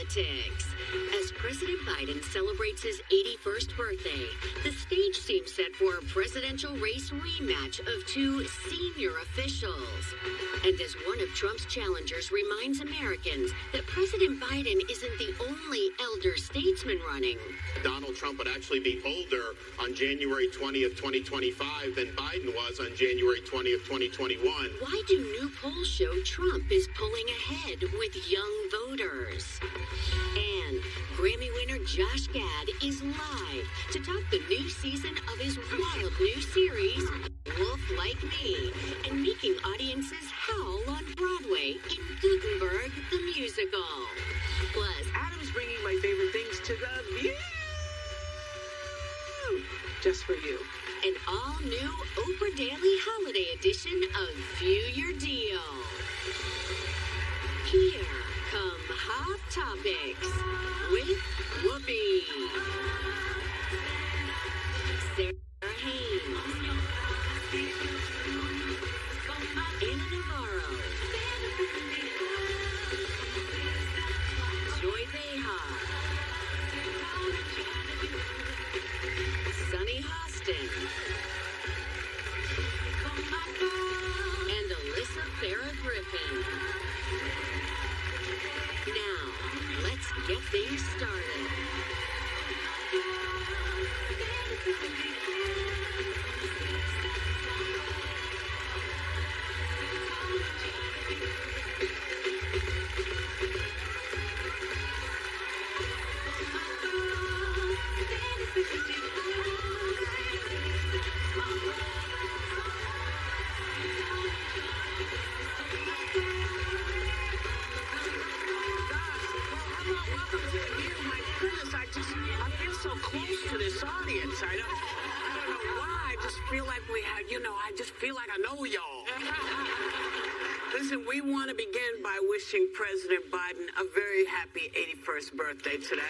politics. As President Biden celebrates his 81st birthday, the stage seems set for a presidential race rematch of two senior officials. And as one of Trump's challengers reminds Americans that President Biden isn't the only elder statesman running. Donald Trump would actually be older on January 20th, 2025 than Biden was on January 20th, 2021. Why do new polls show Trump is pulling ahead with young voters? And Grammy winner Josh Gad is live to talk the new season of his wild new series, Wolf Like Me, and making audiences howl on Broadway in Gutenberg the Musical. Plus, Adam's bringing my favorite things to the View. Just for you. An all-new Oprah Daily holiday edition of View Your Deal. Here come Hot Topics with Whoopi, Sarah Haynes, Anna Navarro, Joy Behar, Sunny Hostin, and Alyssa Farah Griffin. Now, let's get things started. I feel so close to this audience. I don't know why. I just feel like I just feel like I know y'all. Listen, we want to begin by wishing President Biden a very happy 81st birthday today.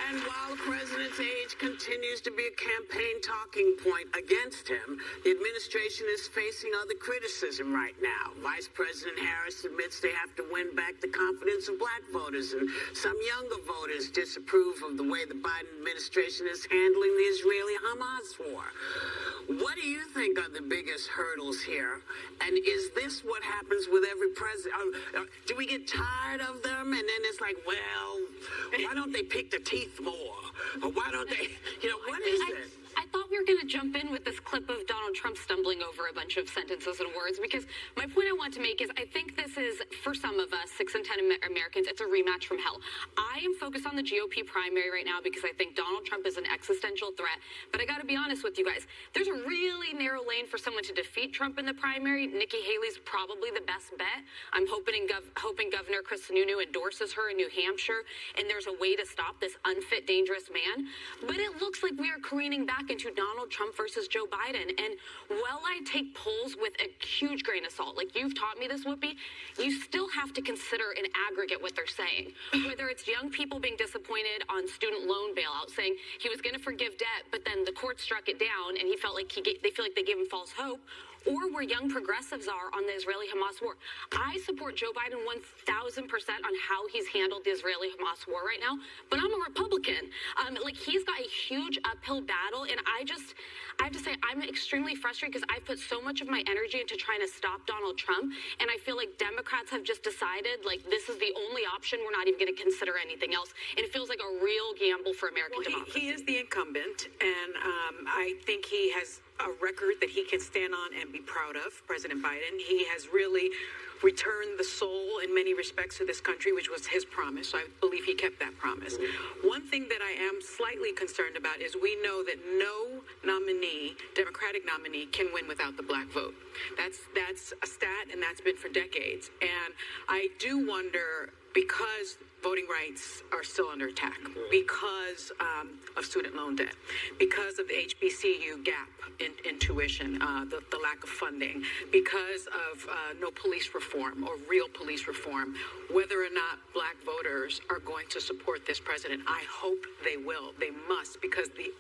And while the president's age continues to be a campaign talking point against him, the administration is facing other criticism right now. Vice President Harris admits they have to win back the confidence of black voters, and some younger voters disapprove of the way the Biden administration is handling the Israeli-Hamas war. What do you think are the biggest hurdles here? And is this what happens with every president? Do we get tired of them, and then it's like, well, why don't they pick the teeth more? Or why don't they, what is it? I thought we were going to jump in with this clip of Donald Trump stumbling over a bunch of sentences and words, because my point I want to make is I think this is, for some of us, 6 in 10 Americans, it's a rematch from hell. I am focused on the GOP primary right now because I think Donald Trump is an existential threat. But I got to be honest with you guys, there's a really narrow lane for someone to defeat Trump in the primary. Nikki Haley's probably the best bet. I'm hoping Governor Chris Sununu endorses her in New Hampshire, and there's a way to stop this unfit, dangerous man. But it looks like we are careening back into Donald Trump versus Joe Biden. And while I take polls with a huge grain of salt, like you've taught me this, Whoopi, you still have to consider in aggregate what they're saying. Whether it's young people being disappointed on student loan bailout, saying he was going to forgive debt, but then the court struck it down and he felt like they feel like they gave him false hope, or where young progressives are on the Israeli-Hamas war. I support Joe Biden 1,000% on how he's handled the Israeli-Hamas war right now, but I'm a Republican. He's got a huge uphill battle, and I have to say, I'm extremely frustrated because I've put so much of my energy into trying to stop Donald Trump, and I feel like Democrats have just decided, this is the only option. We're not even going to consider anything else, and it feels like a real gamble for American democracy. He is the incumbent, and I think he has a record that he can stand on and be proud of, President Biden. He has really returned the soul in many respects to this country, which was his promise. So I believe he kept that promise. One thing that I am slightly concerned about is we know that no nominee, Democratic nominee, can win without the black vote. That's a stat, and that's been for decades. And I do wonder, because voting rights are still under attack, because of student loan debt, because of the HBCU gap in tuition, the lack of funding, because of no police reform or real police reform, whether or not black voters are going to support this president. I hope they will. They must, because the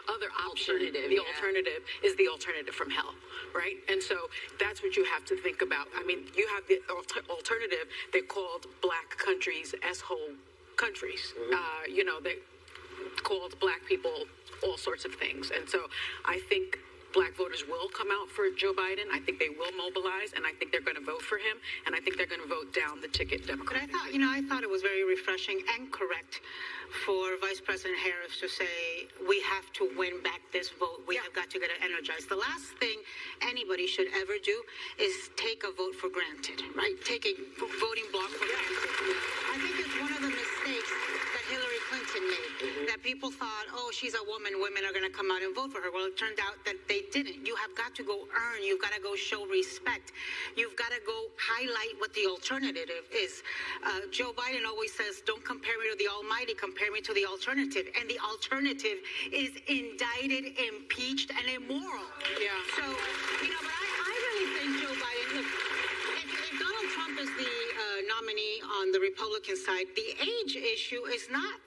other option, alternative is the alternative from hell. right? And so that's what you have to think about. I mean, you have the alternative. They're called black countries, S-hole countries. You know, they called black people all sorts of things. And so I think black voters will come out for Joe Biden. I think they will mobilize, and I think they're going to vote for him, and I think they're going to vote down the ticket Democrat. But I thought it was very refreshing and correct for Vice President Harris to say, we have to win back this vote. We have got to get it energized. The last thing anybody should ever do is take a vote for granted, right? Take a voting block for granted. I think it's one of the mistakes that Hillary Clinton made, that people thought, oh, she's a woman, women are going to come out and vote for her. Well, it turned out that they didn't. You have got to go earn. You've got to go show respect. You've got to go highlight what the alternative is. Joe Biden always says, don't compare me to the almighty, compare me to the alternative. And the alternative is indicted, impeached, and immoral. Yeah. So, you know, but I really think Joe Biden, look, if Donald Trump is the nominee on the Republican side, the age issue is not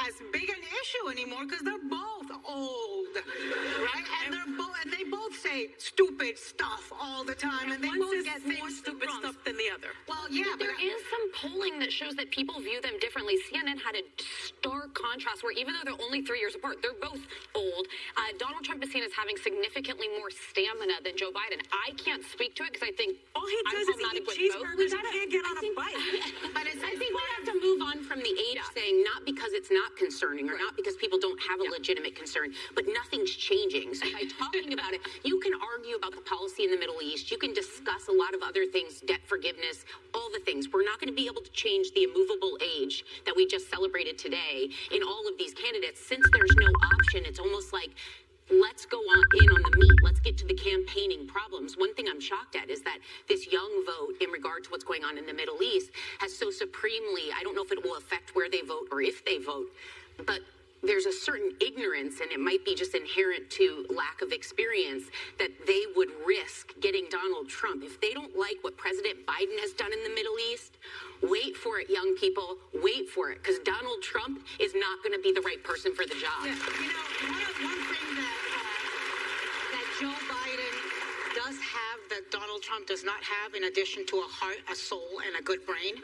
as big an issue anymore because they're both old, right? And they both say stupid stuff all the time, and they both get more stupid stuff than the other. Well, yeah, but there is some polling that shows that people view them differently. CNN had a stark contrast where even though they're only 3 years apart, they're both old. Donald Trump is seen as having significantly more stamina than Joe Biden. I can't speak to it because I think all he does is eat cheeseburgers and can't get on a bike. But I think we have to move on from the age thing, not because it's not concerning or not because people don't have a legitimate concern, but nothing's changing. So by talking about it, you can argue about the policy in the Middle East. You can discuss a lot of other things, debt forgiveness, all the things. We're not going to be able to change the immovable age that we just celebrated today in all of these candidates. Since there's no option, it's almost like, let's go in on the meat. Let's get to the campaigning problems. One thing I'm shocked at is that this young vote in regard to what's going on in the Middle East has so supremely, I don't know if it will affect where they vote or if they vote, but there's a certain ignorance, and it might be just inherent to lack of experience, that they would risk getting Donald Trump. If they don't like what President Biden has done in the Middle East, wait for it, young people. Wait for it, because Donald Trump is not going to be the right person for the job. Yeah, you know, one thing that Joe Biden does have that Donald Trump does not have, in addition to a heart, a soul, and a good brain,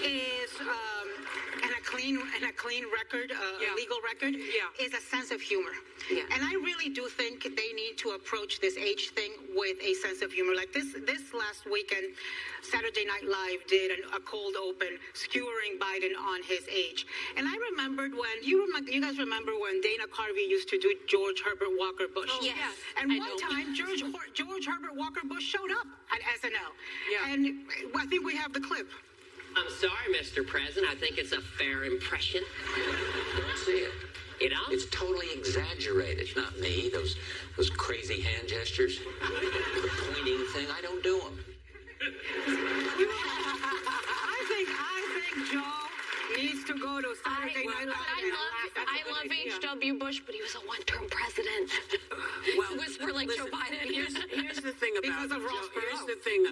is a clean record, a legal record, is a sense of humor. Yeah. And I really do think they need to approach this age thing with a sense of humor. Like this last weekend, Saturday Night Live did a cold open skewering Biden on his age. And I remembered when, you guys remember when Dana Carvey used to do George Herbert Walker Bush? Oh, yes. And one time, George Herbert Walker Bush showed up at SNL. Yeah. And I think we have the clip. I'm sorry, Mr. President. I think it's a fair impression. Don't see it. You know? It's totally exaggerated. It's not me. Those crazy hand gestures. The pointing thing. I don't do them. I think Joe needs to go to Saturday Night Live. I love H.W. Bush, but he was a one-term president. Well, whisper like listen, Joe Biden. Here's the thing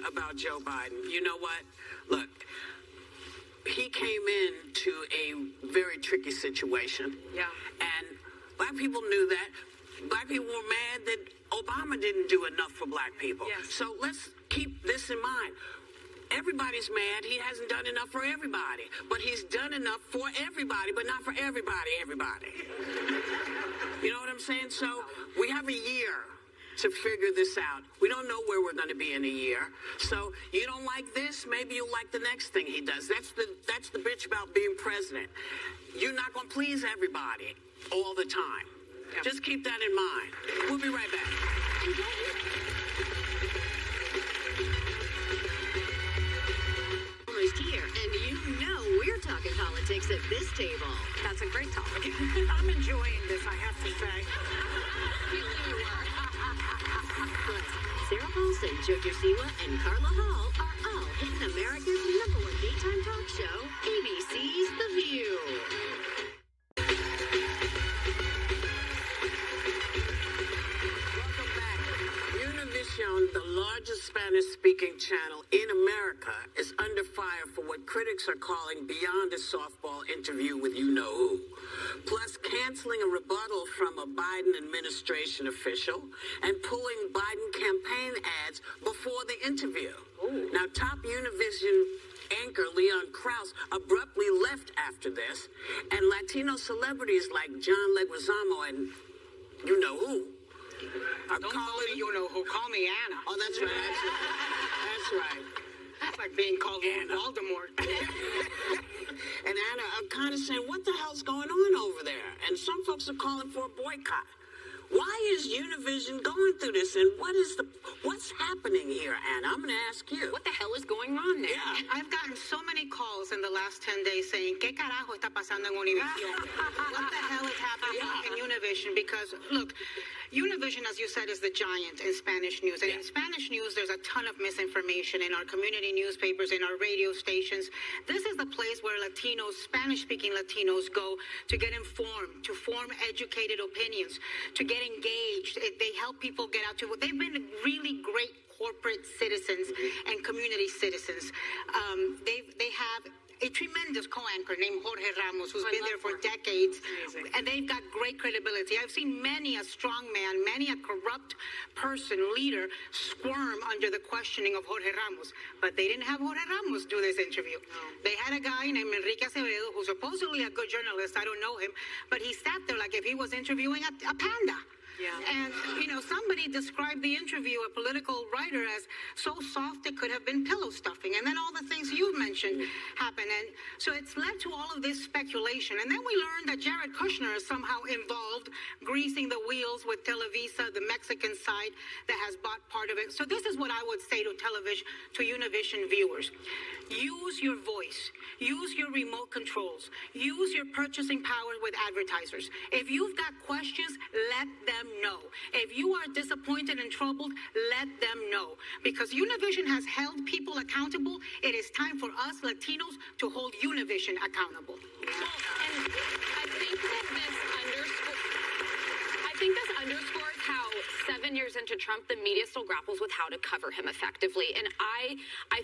about Joe Biden. You know what? Look, he came into a very tricky situation. Yeah. And black people knew that. Black people were mad that Obama didn't do enough for black people. Yes. So let's keep this in mind. Everybody's mad. He hasn't done enough for everybody. But he's done enough for everybody, but not for everybody. You know what I'm saying? So we have a year to figure this out. We don't know where we're going to be in a year. So you don't like this, maybe you'll like the next thing he does. That's the bitch about being president. You're not going to please everybody all the time. Yeah. Just keep that in mind. We'll be right back. Almost here, and you know we're talking politics at this table. That's a great topic. I'm enjoying this, I have to say. Sarah Paulson, Jojo Siwa, and Carla Hall are all hitting America's #1 daytime talk show, ABC's The View. Welcome back. Univision, the largest Spanish-speaking channel in America is under fire for what critics are calling beyond a softball interview with you-know-who. Plus, canceling a rebuttal from a Biden administration official and pulling Biden campaign ads before the interview. Ooh. Now, top Univision anchor Leon Krause abruptly left after this, and Latino celebrities like John Leguizamo and you-know-who Don't call me you-know-who, call me Anna. Oh, that's right. That's right. That's like being called Anna Voldemort. And Anna, I'm kind of saying, what the hell's going on over there? And some folks are calling for a boycott. Why is Univision going through this, and what's happening here, Anna? I'm going to ask you. What the hell is going on there? Yeah. I've gotten so many calls in the last 10 days saying, ¿Qué carajo está pasando en Univision? What the hell is happening in Univision? Because, look, Univision, as you said, is the giant in Spanish news. And in Spanish news, there's a ton of misinformation in our community newspapers, in our radio stations. This is the place where Latinos, Spanish-speaking Latinos, go to get informed, to form educated opinions, to get engaged. They help people get out to... They've been really great corporate citizens and community citizens. They have a tremendous co-anchor named Jorge Ramos, who's been there for decades, and they've got great credibility. I've seen many a strong man, many a corrupt person, leader, squirm under the questioning of Jorge Ramos, but they didn't have Jorge Ramos do this interview. No. They had a guy named Enrique Acevedo, who's supposedly a good journalist. I don't know him, but he sat there like if he was interviewing a panda. Yeah. And, somebody described the interview, a political writer, as so soft it could have been pillow stuffing. And then all the things you've mentioned happen. And so it's led to all of this speculation. And then we learned that Jared Kushner is somehow involved, greasing the wheels with Televisa, the Mexican side that has bought part of it. So this is what I would say to Univision viewers. Use your voice. Use your remote controls. Use your purchasing power with advertisers. If you've got questions, let them know. If you are disappointed and troubled, let them know. Because Univision has held people accountable. It is time for us Latinos to hold Univision accountable. Well, and I think this underscores how 7 years into Trump, the media still grapples with how to cover him effectively. And I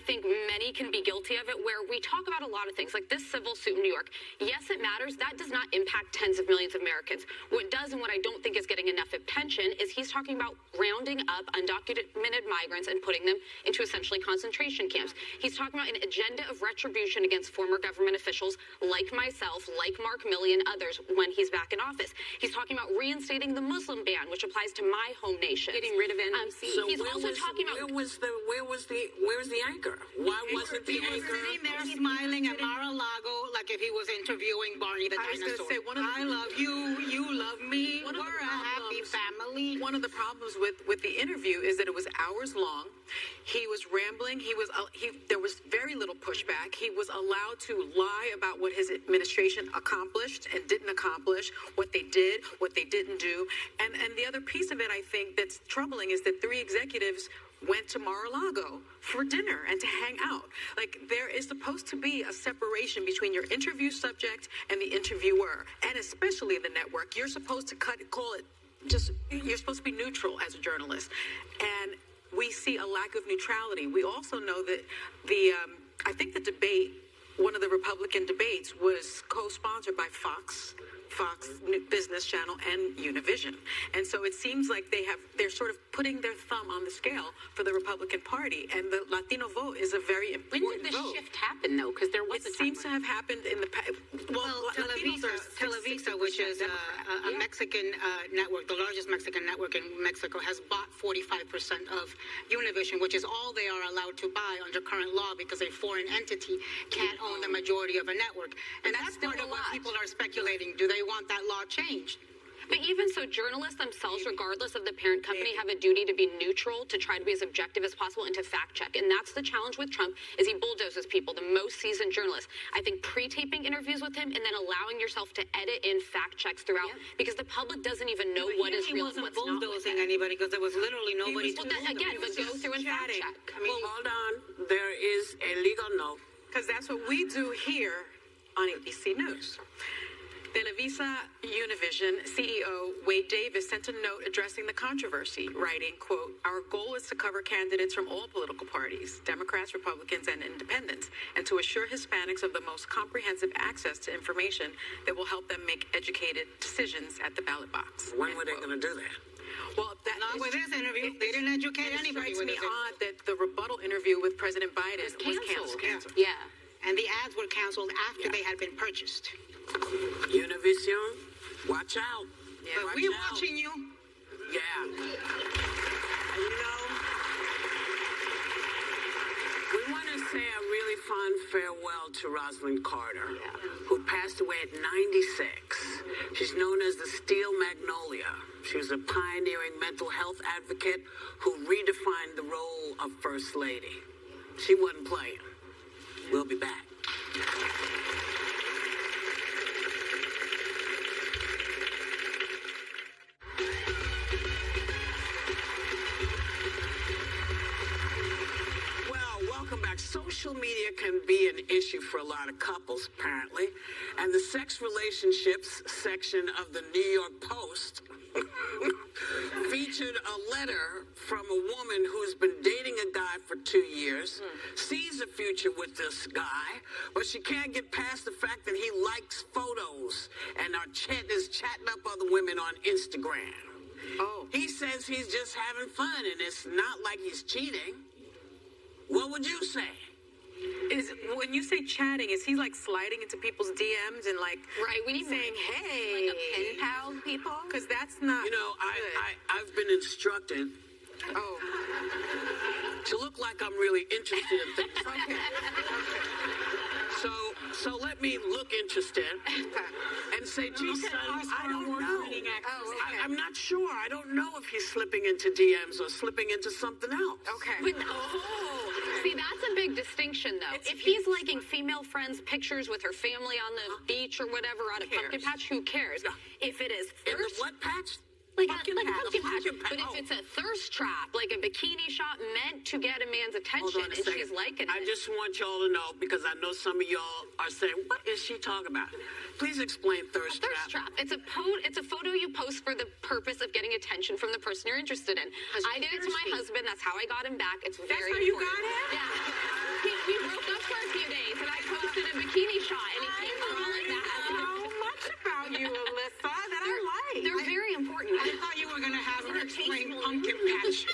think many can be guilty of it, where we talk about a lot of things, like this civil suit in New York. Yes, it matters. That does not impact tens of millions of Americans. What does, and what I don't think is getting enough attention, is he's talking about rounding up undocumented migrants and putting them into essentially concentration camps. He's talking about an agenda of retribution against former government officials like myself, like Mark Milley and others when he's back in office. He's talking about reinstating the Muslim ban, which applies to my home nation. Getting rid of NBC. So he's also talking about... Where's the anchor? Why wasn't the anchor? He was sitting there smiling at Mar-a-Lago like if he was interviewing Barney the dinosaur. I was going to say, I love you, you love me, we're a happy family. One of the problems with the interview is that it was hours long. He was rambling. There was very little pushback. He was allowed to lie about what his administration accomplished and didn't accomplish, what they did, what they didn't do. And the other piece of it, I think, that's troubling is that 3 executives went to Mar-a-Lago for dinner and to hang out. Like, there is supposed to be a separation between your interview subject and the interviewer, and especially the network. You're supposed to you're supposed to be neutral as a journalist. And we see a lack of neutrality. We also know that I think the debate, one of the Republican debates, was co-sponsored by Fox Business Channel and Univision. And so it seems like they're sort of putting their thumb on the scale for the Republican Party. And the Latino vote is a very important vote. When did the shift happen, though? Because there was It seems to have happened in the past. Well, Televisa, which is a Mexican network, the largest Mexican network in Mexico, has bought 45% of Univision, which is all they are allowed to buy under current law, because a foreign entity can't own the majority of a network. And that's part of what people are speculating. Do they want that law changed? But even so, journalists themselves, regardless of the parent company, have a duty to be neutral, to try to be as objective as possible, and to fact check. And that's the challenge with Trump, is he bulldozes people, the most seasoned journalists. I think pre-taping interviews with him and then allowing yourself to edit in fact checks throughout, because the public doesn't even know what is real and what's not. He wasn't bulldozing anybody, because there was literally nobody to again, but go through and fact check. Well, hold on. There is a legal note. Because that's what we do here on ABC News. Televisa Univision CEO Wade Davis sent a note addressing the controversy, writing, quote, "Our goal is to cover candidates from all political parties, Democrats, Republicans, and independents, and to assure Hispanics of the most comprehensive access to information that will help them make educated decisions at the ballot box." When were they going to do that? Well, that Not with this interview. They didn't educate anybody It with strikes this. me odd that the rebuttal interview with President Biden was canceled. Yeah. And the ads were canceled after they had been purchased. Univision, watch out. Yeah, But Watch we're out. watching you. Yeah. And you know, we want to say a really fond farewell to Rosalind Carter, who passed away at 96. She's known as the Steel Magnolia. She was a pioneering mental health advocate who redefined the role of First Lady. She wasn't playing. We'll be back. Welcome back. Social media can be an issue for a lot of couples, apparently. And the sex relationships section of the New York Post featured a letter from a woman who's been dating a guy for 2 years, sees a future with this guy, but she can't get past the fact that he likes photos and is chatting up other women on Instagram. Oh. He says he's just having fun, and it's not like he's cheating. What would you say? Is when you say chatting, is he like sliding into people's DMs and like Right, we need saying, "Hey, like a pen pal people? Because that's not. You know, good. I've been instructed Oh, to look like I'm really interested in things. So let me look interested and say, gee, son, I don't know. I'm not sure. I don't know if he's slipping into DMs or slipping into something else. okay. But, see, that's a big distinction, though. If he's liking female friends' pictures with her family on the beach or whatever at a pumpkin patch, who cares? If it is In the thirst, what patch? like pumpkin a patch. pumpkin patch. Pumpkin patch. But if it's a thirst trap, like a bikini shot meant to get a man's Hold attention, on a and second. she's liking I it. just want y'all to know, because I know some of y'all are saying, what is she talking about? Please explain thirst Thirst trap. It's a photo you post for the purpose of getting attention from the person you're interested in. I did it to my husband. That's how I got him back. It's very how you important. got him? Yeah. We broke up for a few days, and I posted a bikini shot, and he came for all of that. So much about you, Alyssa, that I like. They're very important. I thought you were going to have her explain tasteful. pumpkin patch.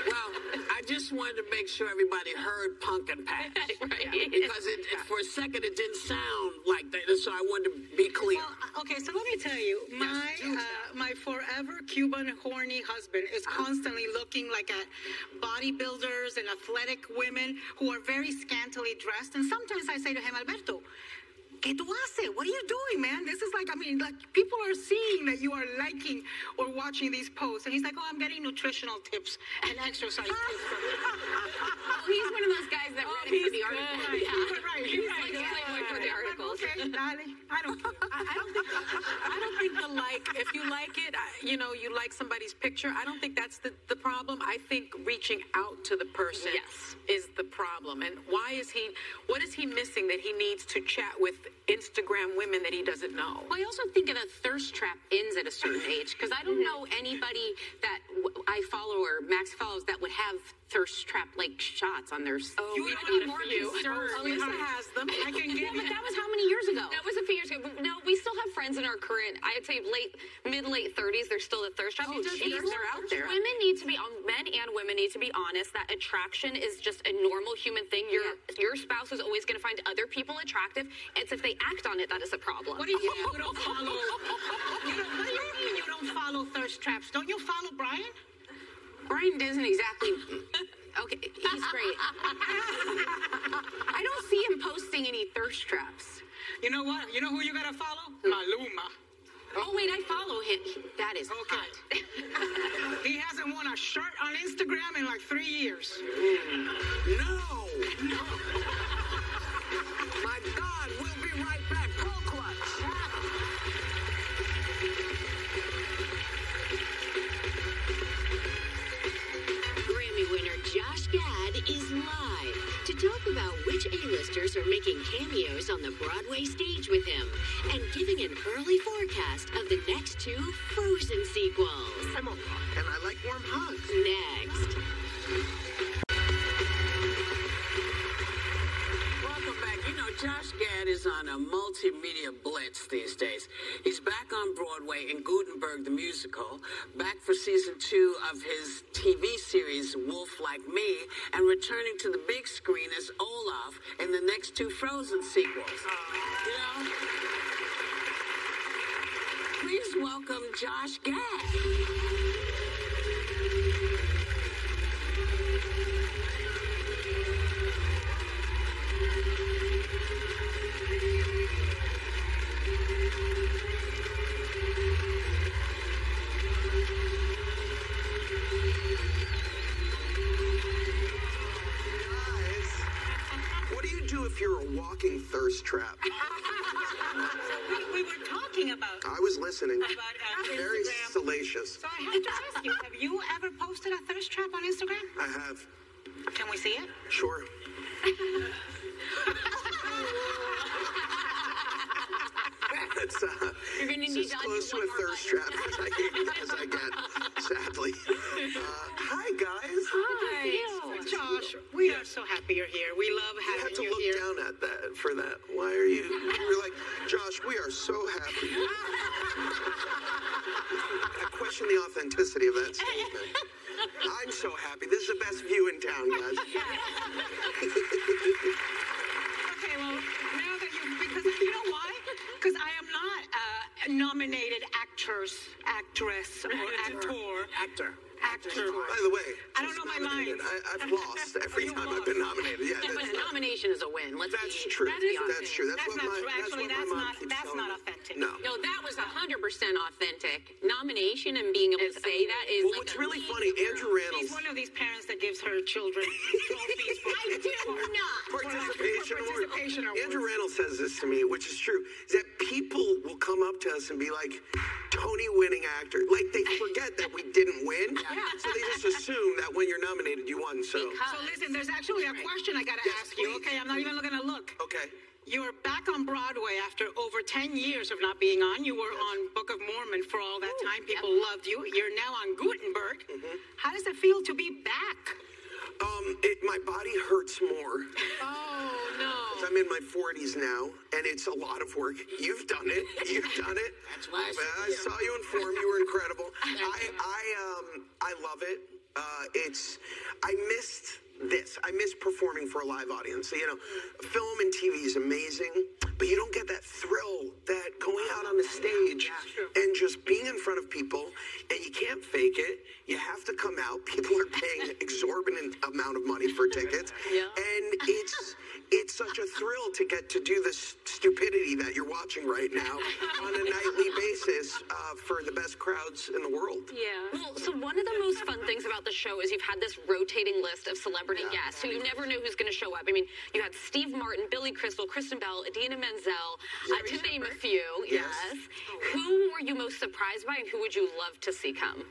Well, I just wanted to make sure everybody heard pumpkin patch. Right. Because for a second it didn't sound like that, so I wanted to be clear. Well, okay, so let me tell you, my forever Cuban horny husband is constantly looking like at bodybuilders and athletic women who are very scantily dressed. And sometimes I say to him, Alberto, ¿qué tú haces? What are you doing, man? This is like, I mean, like people are seeing that you are liking or watching these posts. And he's like, oh, I'm getting nutritional tips and exercise tips from you. Oh, he's one of those guys that read it for the article. Right, He's like Playboy for the articles. Okay, darling, I don't care. I don't think the like, if you like it, you know, you like somebody's picture, I don't think that's the problem. I think reaching out to the person is the problem. And what is he missing that he needs to chat with Instagram women that he doesn't know? Well, I also think that a thirst trap ends at a certain age, because I don't know anybody that I follow or Max follows that would have thirst trap like shots on their. Oh, you we would got be a more few. concerned. Alyssa has them. I can give But you. that was how many years ago? That was a few years ago. But no, we still have friends in our current, I'd say mid-late 30s. They're still at thirst trap. Oh, geez, they're out there. Women need to be, men and women need to be honest that attraction is just a normal human thing. Your spouse is always going to find other people attractive. It's if they act on it that is a problem. What do you mean you don't follow? What do you mean you don't follow thirst traps? Don't you follow Brian? Brian doesn't exactly. Okay, he's great. I don't see him posting any thirst traps. You know what? You know who you gotta follow? Maluma. Oh wait, I follow him. That is hot. He hasn't worn a shirt on Instagram in like 3 years. No! My God, we'll be right back. Pull clutch. Grammy winner Josh Gad is live to talk about which A-listers are are making cameos on the Broadway stage with him and giving an early forecast of the next 2 Frozen sequels. I'm a rock, and I like warm hugs. Next. Welcome back. You know, Josh Gad is on a multimedia blitz these days. He's back on Broadway in Gutenberg the Musical, back for season 2 of his TV series Wolf Like Me, and returning to the big screen as Olaf in the next 2 Frozen sequels. You know? Please welcome Josh Gad. If you're a walking thirst trap. we were talking about. I was listening. About very Instagram. salacious. So I have to ask you: have you ever posted a thirst trap on Instagram? I have. Can we see it? Sure. It's, You're gonna it's need as to close to undo a one more thirst button. trap as I get, sadly. Hi, guys. Hi, Josh. We are so happy you're here. We love You having had to you look here. down at that for that. Why are you? You're like, Josh, we are so happy. I question the authenticity of that statement. I'm so happy. This is the best view in town, guys. Okay, well, now that because you know why? Because I am not a nominated actress, or actor. By the way, I don't know my lines. I've lost every time I've been nominated. Yeah, But a nomination is a win. that's true. That's true. That's what not my, true. Actually, that's what my mom keeps that's telling not me. authentic. No. No, that was 100% authentic. Nomination and being able to say that is Well, like what's a really league funny, of your Andrew own. Rannells. She's one of these parents that gives her children trophies for Participation award. Participation award. Andrew Rannells says this to me, which is true, is that people will come up to us and be like, Tony winning actor. Like, they forget that we didn't win. So they just assume that when you're nominated, you won. So listen, there's actually a question I got to ask you. Okay, I'm not even going to look. Okay. You're back on Broadway after over 10 years of not being on. You were on Book of Mormon for all that time. People loved you. You're now on Gutenberg. How does it feel to be back? My body hurts more. Oh, no. I'm in my 40s now, and it's a lot of work. You've done it. That's why I saw you in form. You were incredible. I love it. I missed this. I miss performing for a live audience. So, film and TV is amazing, but you don't get that thrill that going out on the stage and just being in front of people, and you can't fake it. You have to come out. People are paying exorbitant amount of money for tickets, and it's such a thrill to get to do this stupidity that you're watching right now on a nightly basis for the best crowds in the world. Yeah. Well, so one of the most fun things about the show is you've had this rotating list of celebrity guests, so you never know who's going to show up. I mean, you had Steve Martin, Billy Crystal, Kristen Bell, Idina Menzel, to name a few. Yes. Who were you most surprised by, and who would you love to see come?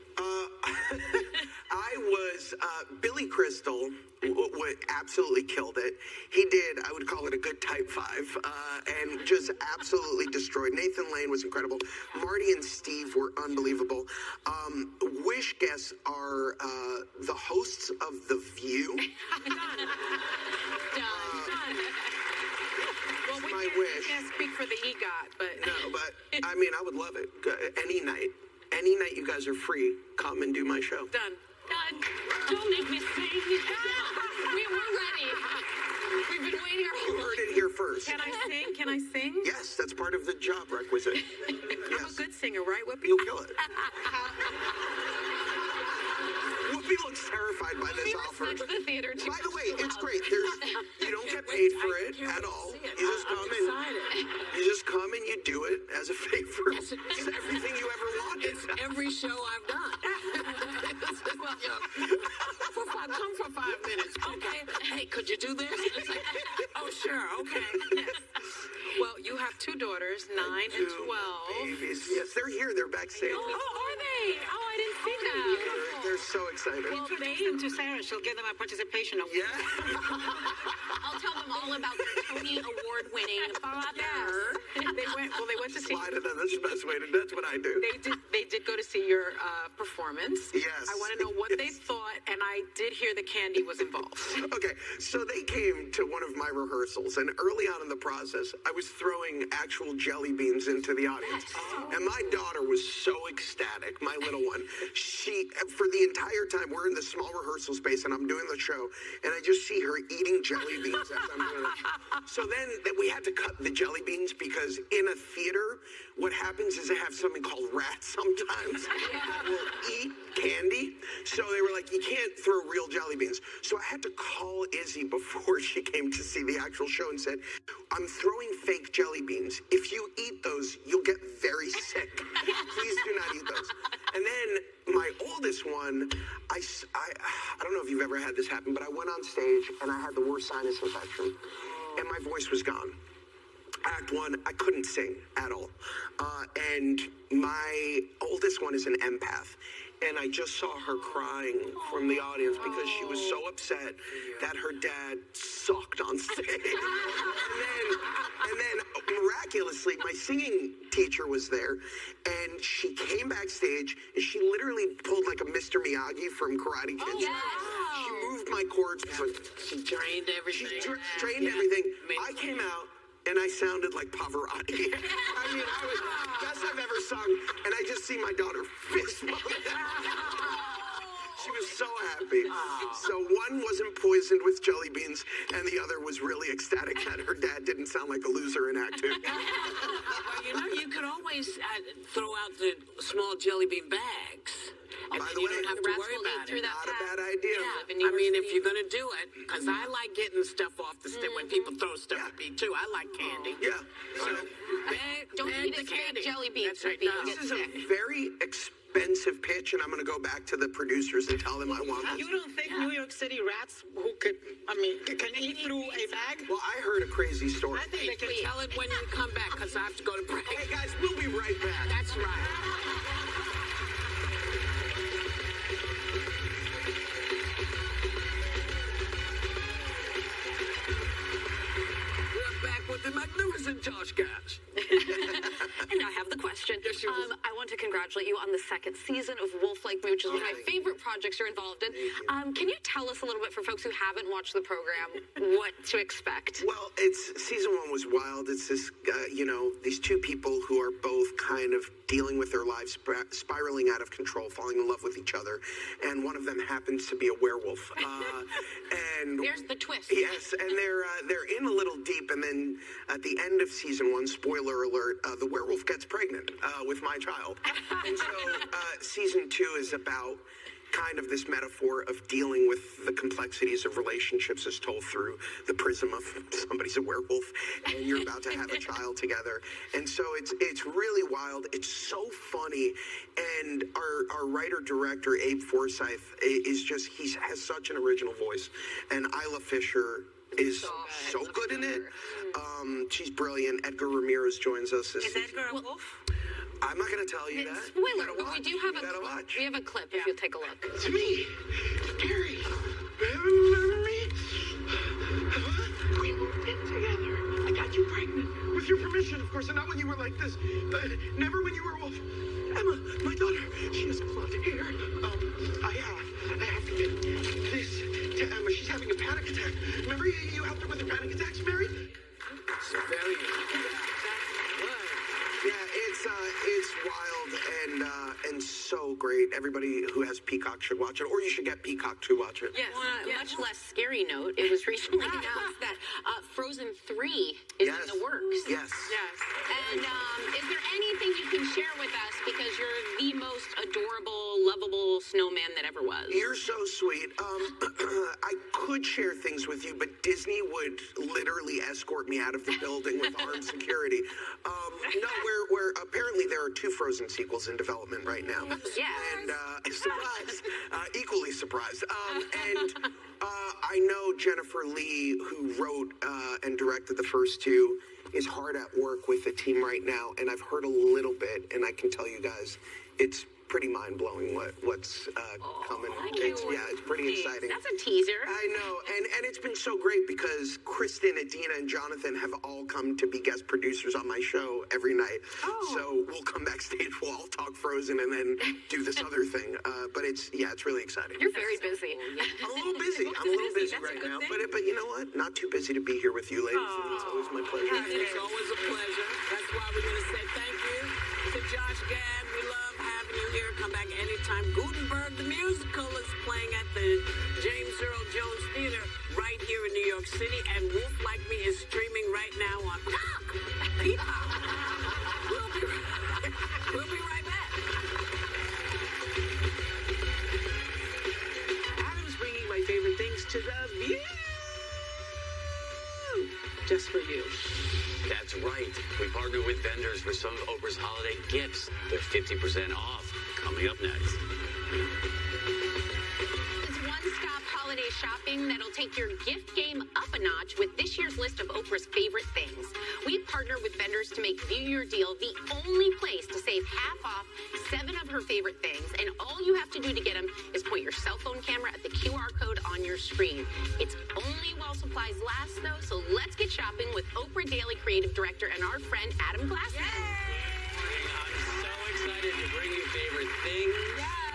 I was Billy Crystal. Absolutely killed it. He did, I would call it a good type 5, and just absolutely destroyed. Nathan Lane was incredible. Marty and Steve were unbelievable. Wish guests are the hosts of The View. Done. Well, we my can't, wish. can't speak for the EGOT, but... No, but, I mean, I would love it. Any night you guys are free, come and do my show. Done. Done. Don't make me sing. We're ready. We've been waiting our whole You heard life. it here first. Can I sing? Can I sing? Yes, that's part of the job requisite. I'm a good singer, right, Whoopi? You'll kill it. Whoopi looks terrified by this offer. Respect the theater too. By the way, it's great. You don't get paid for it at all. You just come and you do it as a favor. It's everything you ever wanted. It's every show I've done. Come for 5 minutes. Okay. Hey, could you do this? It's like, oh, sure. Okay. Well, you have 2 daughters, 9 and 12. Babies. Yes, they're here. They're backstage. Oh, are they? Oh, I didn't see that. They're they're so excited. Well, introduce them to Sarah. She'll give them a participation award. Yeah. I'll tell them all about their Tony Award-winning father. They went to see. Lie to them. That's the best way to. That's what I do. They did go to see your performance. Yes. I want to know what they thought, and I did hear the candy was involved. Okay, so they came to one of my rehearsals, and early on in the process, I was throwing actual jelly beans into the audience. And my daughter was so ecstatic, my little one. She, for the entire time, we're in the small rehearsal space, and I'm doing the show, and I just see her eating jelly beans as I'm doing it. So then we had to cut the jelly beans because in a theater, what happens is they have something called rats sometimes that will eat candy. So they were like, you can't throw real jelly beans. So I had to call Izzy before she came to see the actual show and said, I'm throwing fake jelly beans. If you eat those, you'll get very sick. Please do not eat those. And then my oldest one, I don't know if you've ever had this happen, but I went on stage and I had the worst sinus infection and my voice was gone. Act one, I couldn't sing at all. And my oldest one is an empath. And I just saw her crying from the audience because she was so upset that her dad sucked on stage. and then miraculously, my singing teacher was there, and she came backstage, and she literally pulled like a Mr. Miyagi from Karate Kid. She moved my chords. She drained everything. She drained everything. I came out. And I sounded like Pavarotti. I mean, I was the best I've ever sung. And I just see my daughter fist bump. She was so happy. So one wasn't poisoned with jelly beans, and the other was really ecstatic that her dad didn't sound like a loser in Act 2. Well, you could always throw out the small jelly bean bags. And By the you way, don't have to worry about it. not a bad idea. Yeah, I mean, if you're going to do it, because I like getting stuff off the stick when people throw stuff at me, too. I like candy. Yeah. So, Don't eat the it fake candy. jelly beans. That's right. Sophie. No. This is a very expensive pitch, and I'm going to go back to the producers and tell them I want this. You don't think New York City rats can eat through a bag? Well, I heard a crazy story. I think they can tell it when you come back, because I have to go to break. Hey, guys, we'll be right back. That's right. With the magnificent Josh Gad. And now I have the question. Yes, you will. I want to congratulate you on the second season of Wolf Like Me, which is one of my favorite projects you're involved in. Can you tell us a little bit, for folks who haven't watched the program, what to expect? Well, season one was wild. It's this, these two people who are both kind of dealing with their lives spiraling out of control, falling in love with each other, and one of them happens to be a werewolf. And there's the twist. Yes, and they're in a little deep, and then at the end of season one, spoiler alert, the werewolf gets pregnant with my child. And so season two is about kind of this metaphor of dealing with the complexities of relationships as told through the prism of somebody's a werewolf and you're about to have a child together. And so it's really wild. It's so funny. And our writer-director, Abe Forsyth, is just, he has such an original voice. And Isla Fisher is so good in it. She's brilliant. Edgar Ramirez joins us. Is Edgar a wolf? I'm not going to tell you that. Spoiler, but we do have we have a clip if you'll take a look. It's me, Gary. Remember me? We moved in together. I got you pregnant. With your permission, of course, and not when you were like this. Never when you were a wolf. Emma, my daughter, she has blonde hair. I have to get this to Emma. She's having a panic attack. Remember you helped her with her panic attacks, Mary? So very it's wild and so great. Everybody who has Peacock should watch it, or you should get Peacock to watch it. Yes. On a much less scary note, it was recently announced that Frozen 3 is in the works. Yes. And is there anything you can share with us, because you're the most adorable, lovable snowman that ever was? You're so sweet. I could share things with you, but Disney would literally escort me out of the building with armed security. No, we're apparently there are 2 Frozen sequels in development right now. Yeah. And surprise, equally surprised. And I know Jennifer Lee, who wrote and directed the first 2, is hard at work with the team right now. And I've heard a little bit, and I can tell you guys, it's pretty mind-blowing what's coming. It's pretty exciting. That's a teaser. I know, and it's been so great because Kristen, Adina, and Jonathan have all come to be guest producers on my show every night. So we'll come backstage, we'll all talk Frozen, and then do this other thing. But it's really exciting. You're very busy. I'm a little busy. I'm a little busy right now. But you know what? Not too busy to be here with you, ladies. And it's always my pleasure. It's always a pleasure. That's why we're going to say thank you to Josh Gad. We love having you here. Come back anytime. Gutenberg the musical is playing at the James Earl Jones Theater right here in New York City. And Wolf Like Me is streaming right now on Peacock. We'll be right back. Adam's bringing my favorite things to the View. Just for you. That's right. We partner with vendors for some of Oprah's holiday gifts. They're 50% off. Coming up next. It's one-stop holiday shopping that'll take your gift game up a notch with this year's list of Oprah's favorite things. We partner with vendors to make View Your Deal the only place to save half off 7 of her favorite things, and all you have to do to get them is point your cell phone camera at the QR code on your screen. It's only while supplies last, though, so let's get shopping with Oprah Daily Creative Director and our friend Adam Glassman. I'm so excited to bring you favorite things.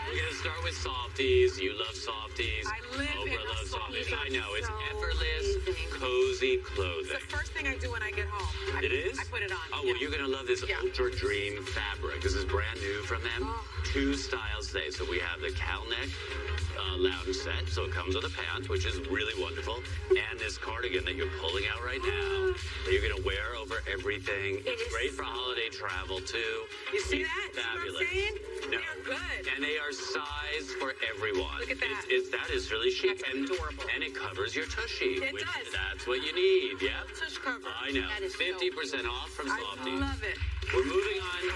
We're going to start with softies. You love softies. I live in Oprah a loves softies. softies. I know. It's So effortless, cozy clothing. It's the first thing I do when I get home. It is? I put it on. Oh, well, you're going to love this Ultra Dream fabric. This is brand new from them. 2 styles today. So we have the cowl neck lounge set. So it comes with a pant, which is really wonderful. And this cardigan that you're pulling out right now that you're going to wear over everything. It's great for holiday travel, too. You see that? Fabulous. See what I'm saying? No. They're good. And they are sized for everyone. Look at that. That is really chic. That's and adorable. And it covers your tushy. It which does. That's what you need. Yep. Tush cover. I know. That is so 50% off from Softies. I love it. We're moving on to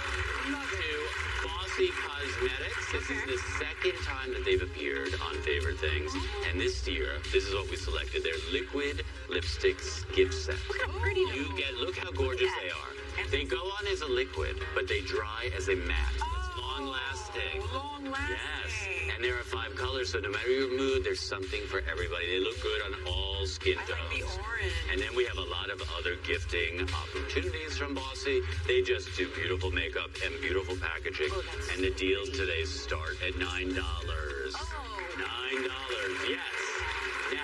Bossy Cosmetics. This is the second time that they've appeared on Favorite Things. And this year, this is what we selected. Their liquid lipsticks gift set. Look how pretty they are. Look how gorgeous they are. They go on as a liquid, but they dry as a matte. It's long lasting. Long lasting. Yes. And there are 5 colors, so no matter your mood, there's something for everybody. They look good on all skin tones. I like the orange. And then we have a lot of other gifting opportunities from Bossy. They just do beautiful makeup and beautiful packaging. And the deals today start at $9. $9. Yes. Now,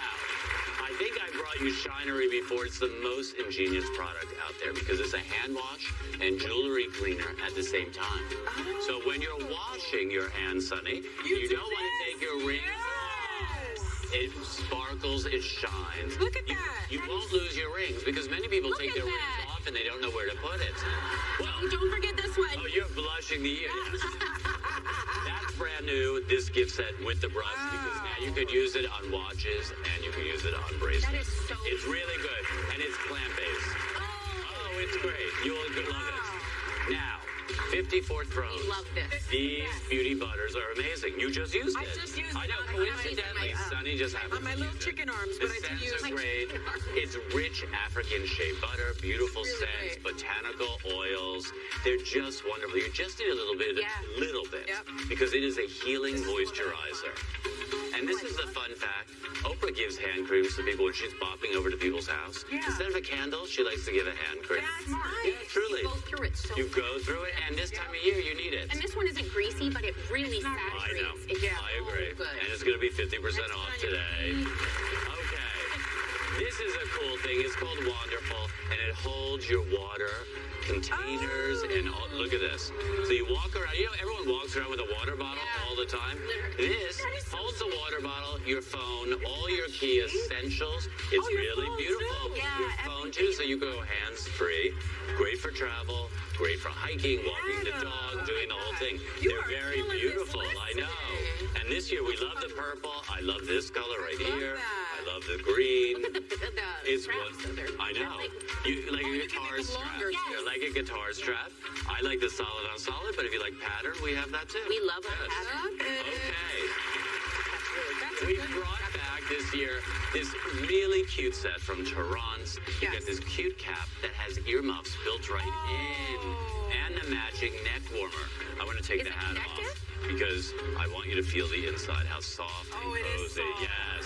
I think I brought you Shinery before. It's the most ingenious product out there because it's a hand wash and jewelry cleaner at the same time. So when you're washing your hands, Sonny, you don't want to take your rings off. It sparkles, it shines. Look at that. You won't lose your rings because many people take their rings off and they don't know where to put it. Well, Don't forget this one. oh, you're blushing the ear. Yes. That's brand new, this gift set with the brush, because now you could use it on watches and you can use it on bracelets. That is so It's really good, and it's plant-based. Oh, it's great. You'll love it. Now, 54 Thrones. We love this. These beauty butters are amazing. You just used it. I just used I it know, on coincidentally, my, Sunny just happened on my to little use it. chicken arms, The but I did scents use are it. great. It's rich African shea butter, beautiful Really scents, great. botanical oils. They're just wonderful. You just need a little bit, Yep. because it is a healing moisturizer. And this is the fun fact. Oprah gives hand creams to people when she's bopping over to people's house. Yeah. Instead of a candle, she likes to give a hand cream. That's smart. Yeah, truly. You go through it so You go through it, and this time of year, you need it. And this one isn't greasy, but it really I saturates. know. It's I agree. so good. And it's going to be 50% off today. Okay. This is a cool thing. It's called Wonderful, and it holds your water containers and all, look at this. So you walk around, everyone walks around with a water bottle all the time. This holds the water bottle, your phone, all your key essentials. It's really beautiful. Your phone too, so you go hands-free. Great for travel, great for hiking, walking the dog, doing the whole thing. They're very beautiful, I know. And this year we love the purple. I love this color right here. I love the green. Look at the It's straps. what I know. You like a guitar strap. Yeah, like a guitar strap. I like the solid on solid, but if you like pattern, we have that too. We love our pattern. Okay. We brought back this year this really cute set from Terrance. You get this cute cap that has earmuffs built right in, and the matching neck warmer. I want to take the hat off. because I want you to feel the inside, how soft and it is cozy. soft. Yes.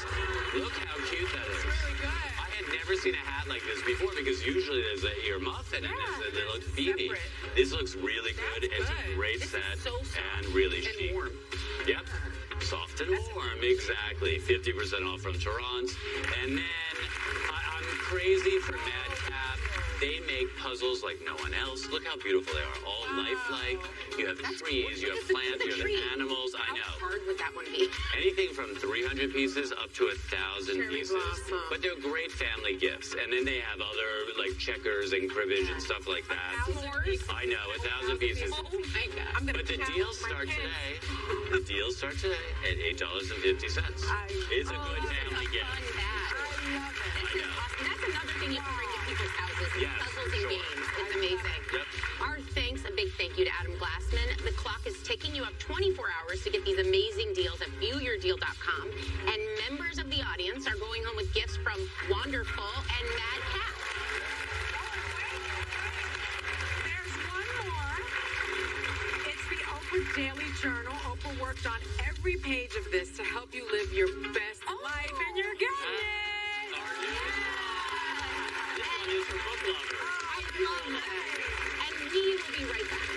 Look how cute that is. Really good. I had never seen a hat like this before because usually there's an ear muffin in this and it looks beanie. separate. This looks really good. That's It's a good. great This is set so soft and really and chic. warm. Yep. Soft and warm, exactly. 50% off from Toronto. And then I'm crazy for Madcap. They make puzzles like no one else. Look how beautiful they are. All lifelike. You have trees, you have plants, you have animals. I know. How hard would that one be? Anything from 300 pieces up to 1,000 Cherry pieces. blossom. But they're great family gifts. And then they have other like checkers and cribbage and stuff like that. I know, 1,000 pieces. Oh my God. I'm gonna But the challenge deals my start kids. today. The deals start today at $8.50. It's a good family gift. Fun bag. This is awesome. That's another thing you can bring to people's houses. Yes, Puzzles and sure. games. It's amazing. Yep. Our thanks, a big thank you to Adam Glassman. The clock is ticking. You have 24 hours to get these amazing deals at viewyourdeal.com. And members of the audience are going home with gifts from Wonderful and Madcap. There's one more. It's the Oprah Daily Journal. Oprah worked on every page of this to help you live your best life, and you're getting it. This one is for book lovers. I love that. And we will be right back.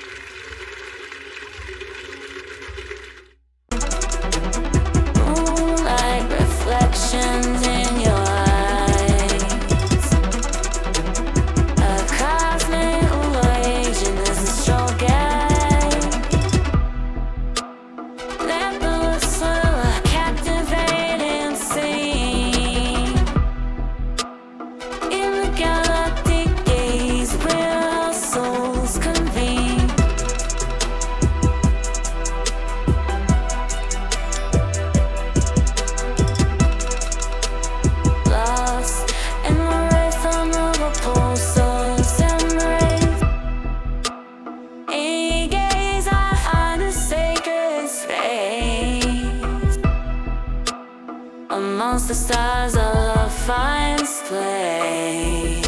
Moonlight reflections in your eyes. A cosmic equation is a strong guide. Let the whistle captivating scene. In the galactic gaze where our souls convene. Lost in the rhythm of a pulsar's embrace. In gaze, I find a sacred space. Amongst the stars, our love finds place.